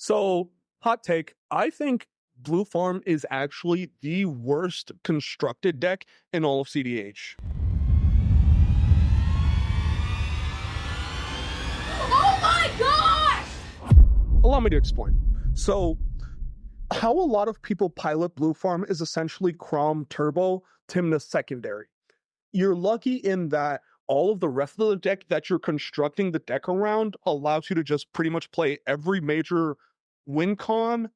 So, hot take, I think Blue Farm is actually the worst constructed deck in all of CDH. Oh my gosh! Allow me to explain. So, how a lot of people pilot Blue Farm is essentially Kraum Turbo, Tymna secondary. You're lucky in that all of the rest of the deck that you're constructing the deck around allows you to just pretty much play every major win con,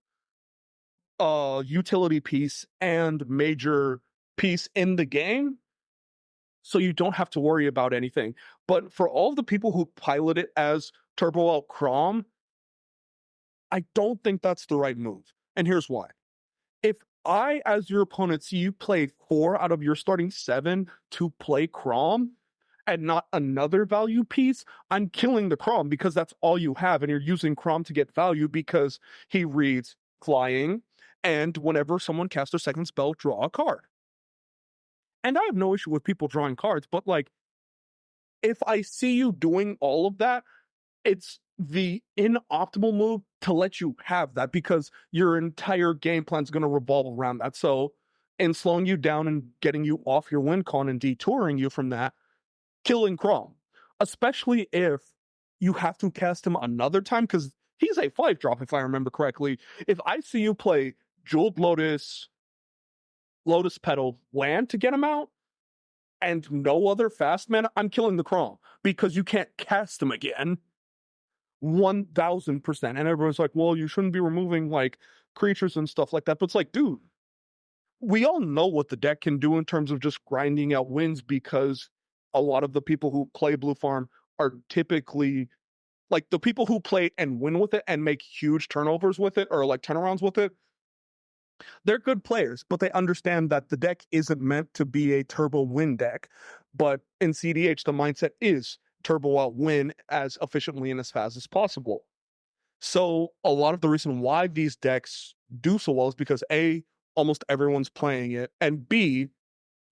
utility piece, and major piece in the game, so you don't have to worry about anything. But for all the people who pilot it as Turbo Out Crom, I don't think that's the right move. And here's why. If I, as your opponent, see you play 4 out of your starting 7 to play Crom and not another value piece, I'm killing the Crom because that's all you have, and you're using Crom to get value because he reads flying, and whenever someone casts their second spell, draw a card. And I have no issue with people drawing cards, but like, if I see you doing all of that, it's the inoptimal move to let you have that because your entire game plan is going to revolve around that. So, in slowing you down and getting you off your win con and detouring you from that, killing Kraum, especially if you have to cast him another time because he's a 5-drop, if I remember correctly. If I see you play Jeweled Lotus, Lotus Petal, land to get him out, and no other fast mana, I'm killing the Kraum because you can't cast him again. 1000%. And everyone's like, well, you shouldn't be removing like creatures and stuff like that. But it's like, dude, we all know what the deck can do in terms of just grinding out wins because a lot of the people who play Blue Farm are typically like the people who play and win with it and make huge turnovers with it or like turnarounds with it. They're good players, but they understand that the deck isn't meant to be a turbo win deck. But in CDH, the mindset is turbo out win as efficiently and as fast as possible. So a lot of the reason why these decks do so well is because A, almost everyone's playing it, and B,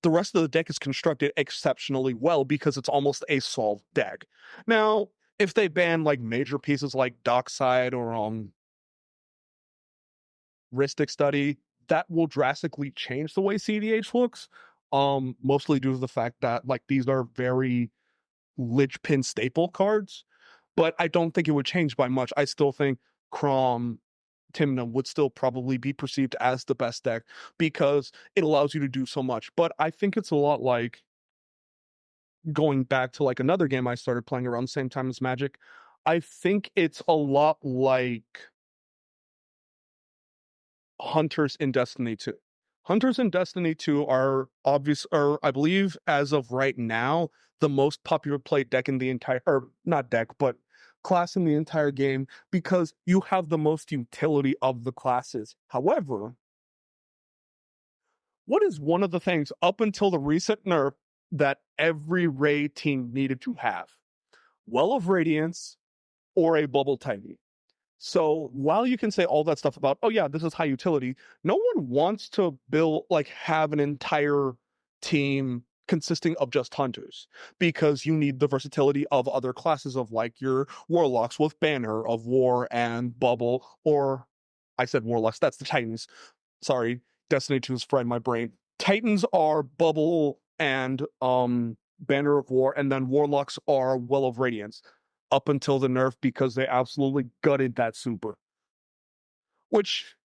the rest of the deck is constructed exceptionally well because it's almost a solved deck. Now, if they ban like major pieces like Dockside or Ristic Study, that will drastically change the way CDH looks. Mostly due to the fact that like these are very linchpin staple cards, but I don't think it would change by much. I still think Kraum Tymna would still probably be perceived as the best deck because it allows you to do so much. But I think it's a lot like going back to like another game I started playing around the same time as Magic. I think it's a lot like Hunters in Destiny 2. Hunters in Destiny 2 are I believe as of right now, the most popular played deck in the entire, or not deck, but class in the entire game because you have the most utility of the classes. However, what is one of the things up until the recent nerf that every raid team needed to have? Well of Radiance or a Bubble Titan. So while you can say all that stuff about, oh yeah, this is high utility, no one wants to have an entire team consisting of just hunters because you need the versatility of other classes of like your warlocks with Banner of War and Bubble, or I said warlocks, that's the Titans. Sorry, Destiny 2 is fried my brain. Titans are Bubble and Banner of War, and then warlocks are Well of Radiance up until the nerf because they absolutely gutted that super, which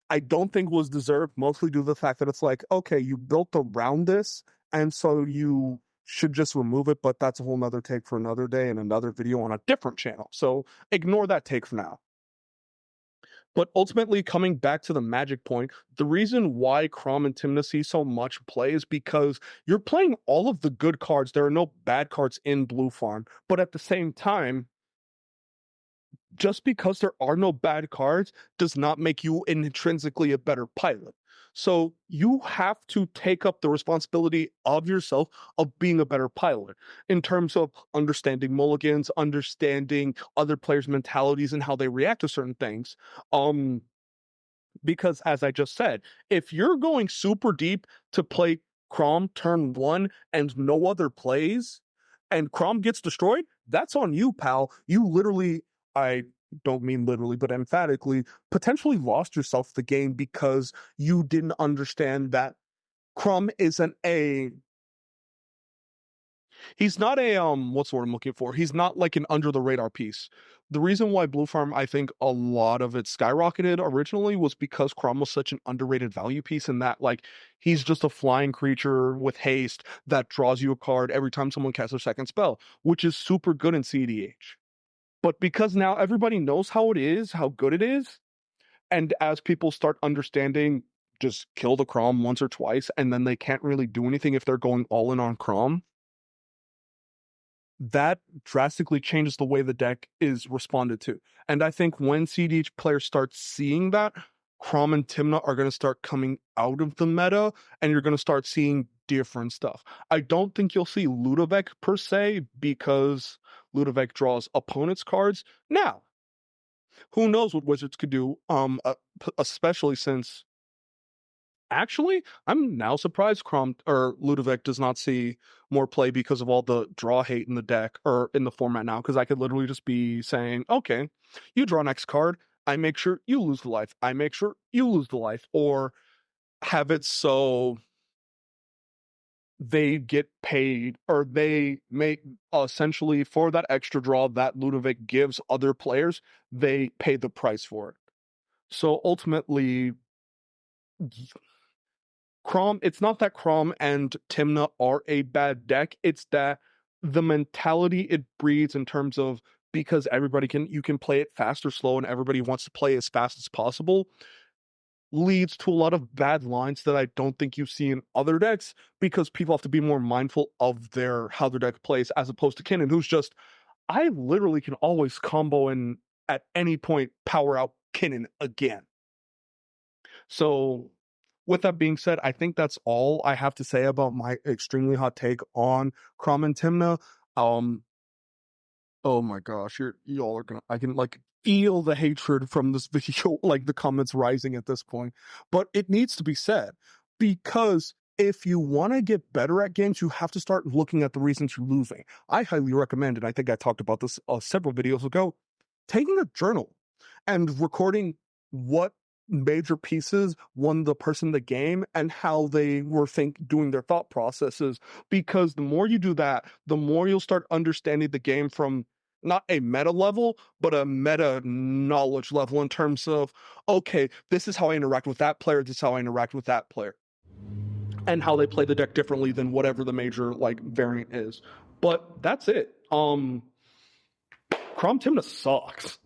I don't think was deserved, mostly due to the fact that it's like, okay, you built around this, and so you should just remove it, but that's a whole nother take for another day and another video on a different channel. So ignore that take for now. But ultimately, coming back to the Magic point, the reason why Kraum and Tymna see so much play is because you're playing all of the good cards. There are no bad cards in Blue Farm, but at the same time, just because there are no bad cards does not make you intrinsically a better pilot. So you have to take up the responsibility of yourself of being a better pilot in terms of understanding mulligans, understanding other players' mentalities and how they react to certain things. Because as I just said, if you're going super deep to play Kraum turn 1 and no other plays, and Kraum gets destroyed, that's on you, pal. You literally, I don't mean literally, but emphatically, potentially lost yourself the game because you didn't understand that Kraum isn't a he's not a what's the word I'm looking for? He's not like an under the radar piece. The reason why Blue Farm, I think a lot of it skyrocketed originally was because Kraum was such an underrated value piece in that like he's just a flying creature with haste that draws you a card every time someone casts their second spell, which is super good in cedh. But because now everybody knows how it is, how good it is, and as people start understanding just kill the Kraum once or twice, and then they can't really do anything if they're going all in on Kraum, that drastically changes the way the deck is responded to. And I think when cedh players start seeing that, Kraum and Tymna are going to start coming out of the meta, and you're going to start seeing different stuff. I don't think you'll see ludavic per se, because ludavic draws opponents' cards. Now, who knows what Wizards could do, especially since actually, I'm now surprised Kraum or ludavic does not see more play because of all the draw hate in the deck or in the format now. Because I could literally just be saying, okay, you draw next card, I make sure you lose the life, I make sure you lose the life, or have it so they get paid or they make essentially for that extra draw that ludavic gives other players, they pay the price for it. So ultimately, Kraum, it's not that Kraum and Tymna are a bad deck, it's that the mentality it breeds in terms of because you can play it fast or slow and everybody wants to play as fast as possible, leads to a lot of bad lines that I don't think you see in other decks because people have to be more mindful of how their deck plays as opposed to Kinnan, who's just, I literally can always combo and at any point power out Kinnan again. So with that being said, I think that's all I have to say about my extremely hot take on Kraum and Tymna. Oh my gosh, y'all are gonna, I can like feel the hatred from this video, like the comments rising at this point. But it needs to be said, because if you want to get better at games, you have to start looking at the reasons you're losing. I highly recommend, and I think I talked about this several videos ago, taking a journal and recording what major pieces won the person the game and how they were doing their thought processes, because the more you do that, the more you'll start understanding the game from not a meta level, but a meta knowledge level in terms of, okay, this is how I interact with that player, this is how I interact with that player, and how they play the deck differently than whatever the major like variant is. But that's it. Kraum Tymna sucks.